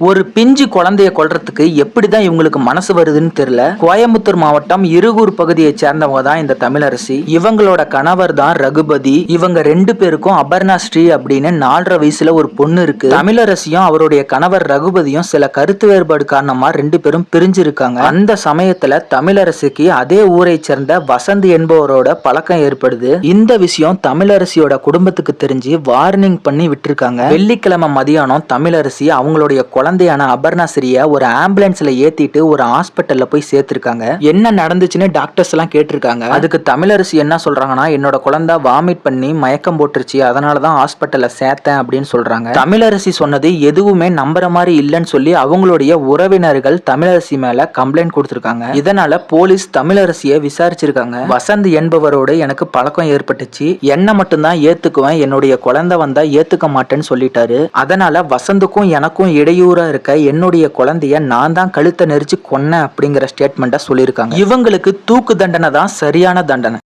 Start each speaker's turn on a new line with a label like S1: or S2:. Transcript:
S1: ஒரு பிஞ்சு குழந்தைய கொல்றதுக்கு எப்படிதான் இவங்களுக்கு மனசு வருதுன்னு தெரியல. கோயம்புத்தூர் மாவட்டம் இருகூர் பகுதியை சேர்ந்தவங்க தான் இந்த தமிழரசி. இவங்களோட கணவர் தான் ரகுபதி. இவங்க ரெண்டு பேருக்கும் அபர்ணா ஸ்ரீ அப்படின்னு 4.5 வயசுல ஒரு பொண்ணு இருக்கு. தமிழரசியும் அவருடைய கணவர் ரகுபதியும் சில கருத்து வேறுபாடு காரணமா ரெண்டு பேரும் பிரிஞ்சிருக்காங்க. அந்த சமயத்துல தமிழரசிக்கு அதே ஊரை சேர்ந்த வசந்த் என்பவரோட பழக்கம் ஏற்படுது. இந்த விஷயம் தமிழரசியோட குடும்பத்துக்கு தெரிஞ்சு வார்னிங் பண்ணி விட்டுருக்காங்க. வெள்ளிக்கிழமை மதியானம் தமிழரசி அவங்களுடைய குழந்தையான அபர்ணாசிரிய ஒரு ஆம்புலன்ஸ்ல ஏத்திட்டு ஒரு ஹாஸ்பிட்டல்ல போய் சேர்த்திருக்காங்க. என்ன நடந்துச்சுன்னு டாக்டர்ஸ் எல்லாம் கேட்டிருக்காங்க. அதுக்கு தமிழரசி என்ன சொல்றாங்கன்னா, என்னோட குழந்தை வாமிட் பண்ணி மயக்கம் போட்டுருச்சு, அதனாலதான் ஹாஸ்பிட்டல்ல சேர்த்தேன் அப்படின்னு சொல்றாங்க. தமிழரசி சொன்னது எதுவுமே நம்புற மாதிரி இல்லைன்னு சொல்லி அவங்களுடைய உறவினர்கள் தமிழரசி மேல கம்ப்ளைண்ட் கொடுத்திருக்காங்க. இதனால போலீஸ் தமிழரசியை விசாரிச்சிருக்காங்க. வசந்த் என்பவரோடு எனக்கு பழக்கம் ஏற்பட்டுச்சு, என்ன மட்டும்தான் ஏத்துக்குவேன், என்னுடைய குழந்தை வந்தா ஏத்துக்க மாட்டேன்னு சொல்லிட்டாரு. அதனால வசந்துக்கும் எனக்கும் இடையூறா இருக்க என்னுடைய குழந்தைய நான் தான் கழுத்தை நெரிச்சு கொன்னேன் அப்படிங்கிற ஸ்டேட்மெண்ட்டை சொல்லியிருக்காங்க. இவங்களுக்கு தூக்கு தண்டனை தான் சரியான தண்டனை.